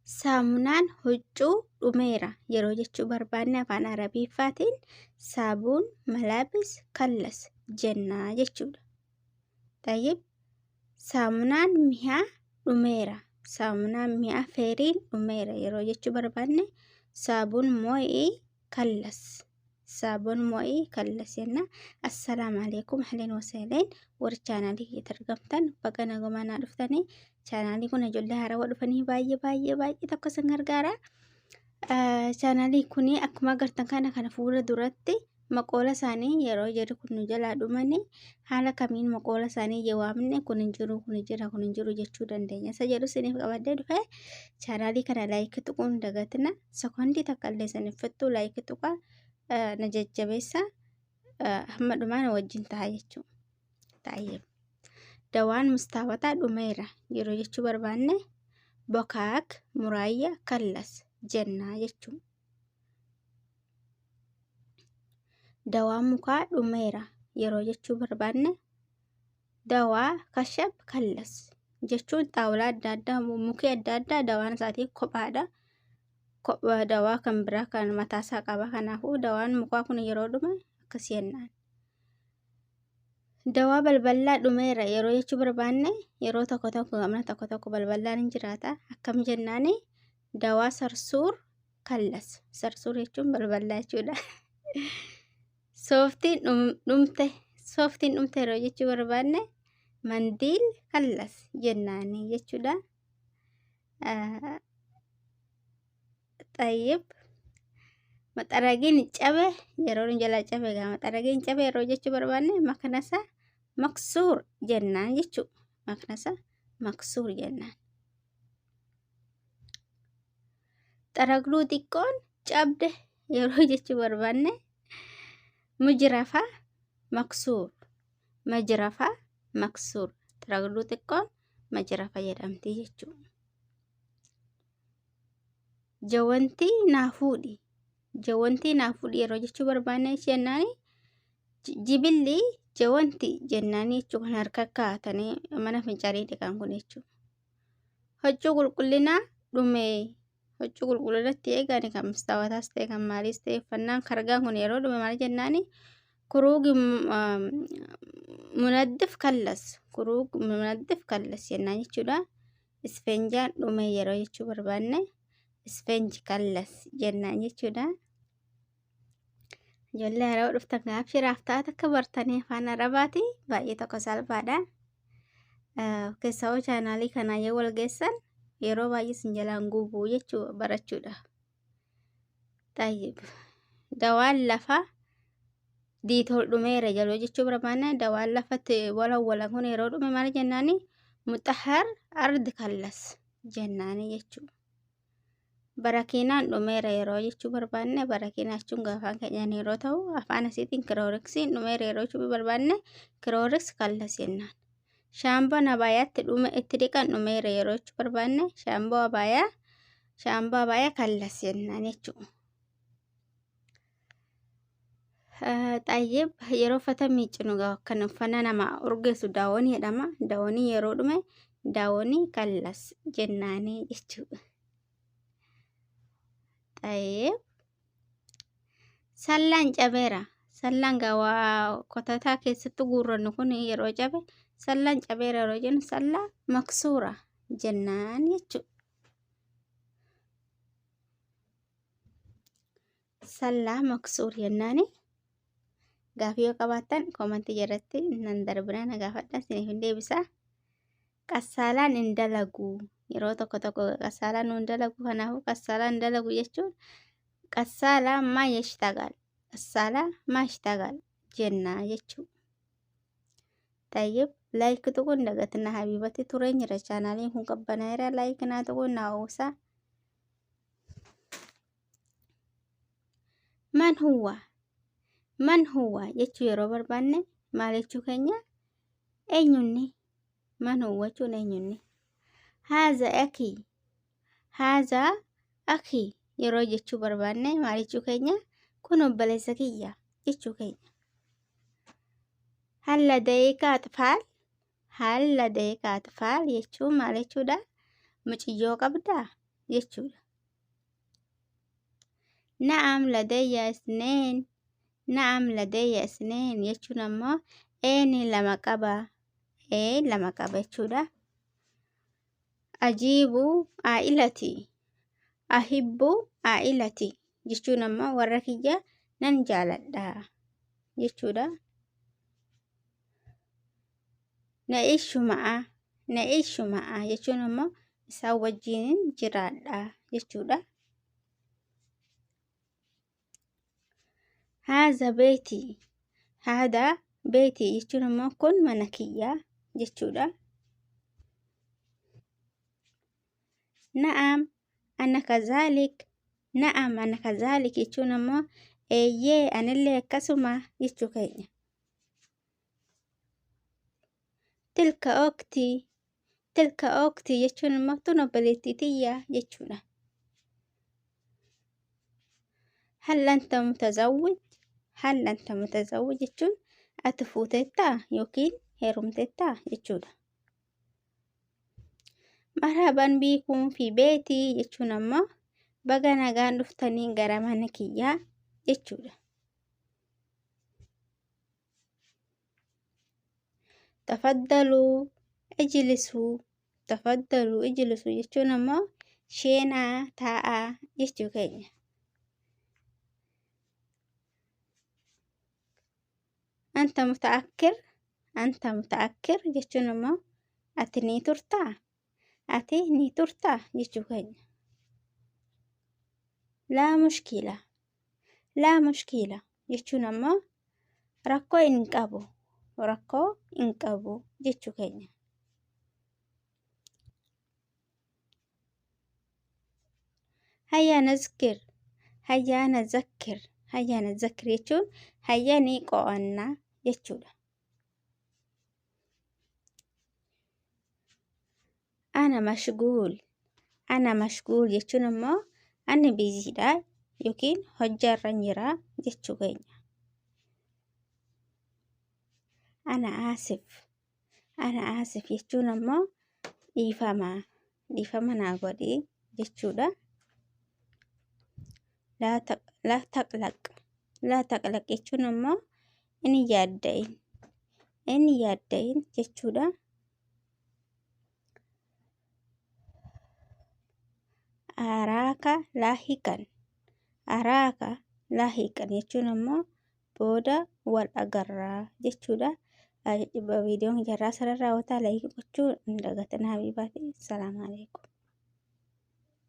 Saamunaan huccuu dhumeera yeroo jechuu barbaanne afaan Arabiffaatiin saabuun malaabis kallas jennaa jechuudha. Tayyib saamunaan mi'a dhumeera. Saamunaan mi'a feeriin dhumeera yeroo jechuu barbaanne saabuun moo'ii kallas. Saabuun moo'ii kallas jenna. Assalaamu alaykum ahlan wa sahlan warra chaanaalii keessatti argamtan baga nagaan dhuftanii. Chaanaalii kun ijoollee haarawaa dhufanii baay'ee tokko isin gargaara. Chaanaalii kun akkuma agartan kana fuula duratti maqoola isaanii yeroo jedhu kun nu jalaa dhumanii haala kamiin maqoola isaanii jawaabne kun hin jiru jechuu dandeenya. Isa jedhu isiniif qabadee dhufe chaanaalii kana laayik tuquun dagatina sekondii takka illee isiniif fixxu laayik tuqaa na jajjabeessa hamma dhumaan wajjin ta'a jechuudha. Taa'ee dawaan mustaawataa dhumeera yeroo jechuu barbaanne bokaak muraayya kallas jennaa jechuudha. Dawaan mukaa dhumeera yeroo jechuu barbaanne dawaa kashab kallas jechuun xaawulaa adda addaa mukii adda addaa dawaan isaatii kophaadha. Dawaa kan biraa kan mataasaa qaba. Kanaafuu dawaan mukaa kun yeroo dhume akkasii jennaan. Dawaa balbalaa dhumeera yeroo jechuu barbaanne yeroo tokko gamna tokko balbalaan hin jiraata. Akkam jennaani dawaa sarsuur kallas. Sarsuur jechuun balbalaa jechuudha. Sooftiin dhumte yeroo jechuu barbaanne mandiil kallas jennaani jechuudha. Tayyib maxaragiin cabe yeroo jala cabe maxaragiin cabe yeroo jechuu barbaanne maknasa maksuur jennaan jechuudha. Maknasa maksuur jennaan. Xaragluu xiqqoon cabde yeroo jechuu barbaanne mujrafa maksuur. Majrafa maksuur. Xaragluu xiqqoon majrafa jedhamti jechuudha. Jawantii naafuudhi. Jawantii naafuudhi yeroo jechuu barbaanne jennaani jibilli jawantii jennaani jechuudha. Kan harka kaa'atanii mana fincaanii dhiqan kun jechuudha. Huccuu qulqullinaa dhumee. Huccuu qulqullinatti eegani kan mustaawataas ta'e kan maaliis ta'e uffannaan kargaan kun yeroo dhume maal jennaani kuruugi munaddif kallas. Kuruug munaddif kallas jennaan jechuudha. Isfeenjaan dhume yeroo jechuu barbaanne isfeenji kallas jennaan jechuudha. Ijoollee haarawaa dhuftan gaaffii raaftaa akka bartanii afaan Arabaati baay'ee tokko salphaadha. Keessawoo chaanaalii kanaa yoo wal geessan yeroo baay'ee sin jalaan guubuu jechuu barachuudha. Tayyib dawaan lafa diitool dhumeera yeroo jechuu barbaanne dawaan lafatti walawwalan kun yeroo dhume maal jennaani muxahar ardi kallas jennaani jechuudha. Barakiinaan dhumeera yeroo jechuu barbaanne barakiinaa jechuun afaan keenyaan yeroo ta'u afaan asiitiin kirooriksiin dhumeera yeroo jechuu barbaanne kirooriks kallas jennaan. Shaamboo abaayaatti dhume itti dhiqan dhumeera yeroo jechuu barbaanne shaamboo abaayaa kallas jennaan jechuudha. Tayyib yeroo uffata miiccinu kan uffannaa nama urgeessu daawwanii jedhama. Daawwanii yeroo dhume daawwanii kallas jennaanii jechuudha. Tayyib sallaan cabeera. Sallaan gawaa kotataa keessatti guurrannu kun yeroo cabe sallaan cabeera yeroo jennu sallaa maksuura jennaan jechuudha. Sallaa maksuur jennaani. Gaaffii yoo qabaattan koomentii jalatti nan darbina na gaafadha isiniif hin deebisa. Qassaalaan hin dalagu yeroo tokko qassaalaan nu hin dalagu. Kanaafuu qassaalaa hin dalagu jechuun qassaalaa maa yashtagal. Qassaalaa maa yashtagal jennaa jechuudha. Tayyib laayik tuquun dagatina habiibatti tureen jira chaanaaliin kun qabbanaa'eera laayik naa tuquun naa uwwisa. Man huwa jechuu yeroo barbaanne maal jechuu keenya eenyunni. Man huwa jechuun eenyunni. Haaza akii yeroo jechuu barbaanne maal jechuu keenya kun obboleessa kiyya jechuu keenya. Hal ladayka atfaal jechuun maal jechuudha muciyyoo qabdaa jechuudha. Na'am ladayya isneen. Na'am ladayya isneen jechuun ammoo ni lama qaba. Lama qaba jechuudha. Ajiibu aa'ilati. Ahibbu aa'ilati jechuun ammoo warra kiyya nan jaaladha jechuudha. Na'ishu ma'a. Na'ishu ma'a jechuun ammoo isaan wajjin jiraadha jechuudha. Haadha beetii. Haadha beetii jechuun ammoo kun mana kiyyaa jechuudha. Na'am ana kazaalik. Na'am ana kazaalik jechuun ammoo eeyyee anillee akkasuma jechuu keenya. Tilka ooktii. Tilka ooktii jechuun ammoo tun obboleettii tiyya jechuudha. Hal anta mutazawwij. Hal anta mutazawwij jechuun ati fuuteettaa yookiin heerumteettaa jechuudha. Marhaban biikum fi beetii jechuun ammoo baga nagaan dhuftanii gara mana kiyyaa jechuudha. Tafaddaluu ijlisuu. Tafaddaluu ijlisuu jechuun ammoo sheenaa taa'aa jechuu keenya. Anta muta'akkir. Anta muta'akkir jechuun ammoo ati ni turtaa. Ati ni turtaa jechuu keenya. Laa mushkila. Laa mushkila jechuun ammoo rakkoo hin qabu. Rakkoo hin qabu jechuu keenya. Hayyaa nazkir. Hayyaa nazakkir. Hayyaa nazakkir jechuun hayyaa ni qo'annaa jechuudha. Ana mashguul. Ana mashguul jechuun ammoo ani biiziidha yookiin hojjaarra jira jechuu keenya. Ana aasif. Ana aasif jechuun ammoo dhiifama. Dhiifama naa godhi jechuudha. Laa taqlaq. Laa taqlaq jechuun ammoo inni yaadda'in. Inni yaadda'in jechuudha. Araaka laahiqan. Araaka laahiqan jechuun ammoo booda wal agarraa jechuudha. Viidiyoon jarraa sararraa wataa laayik gochuu hin dagatinaa habiibaatii. Salaamu alaikum.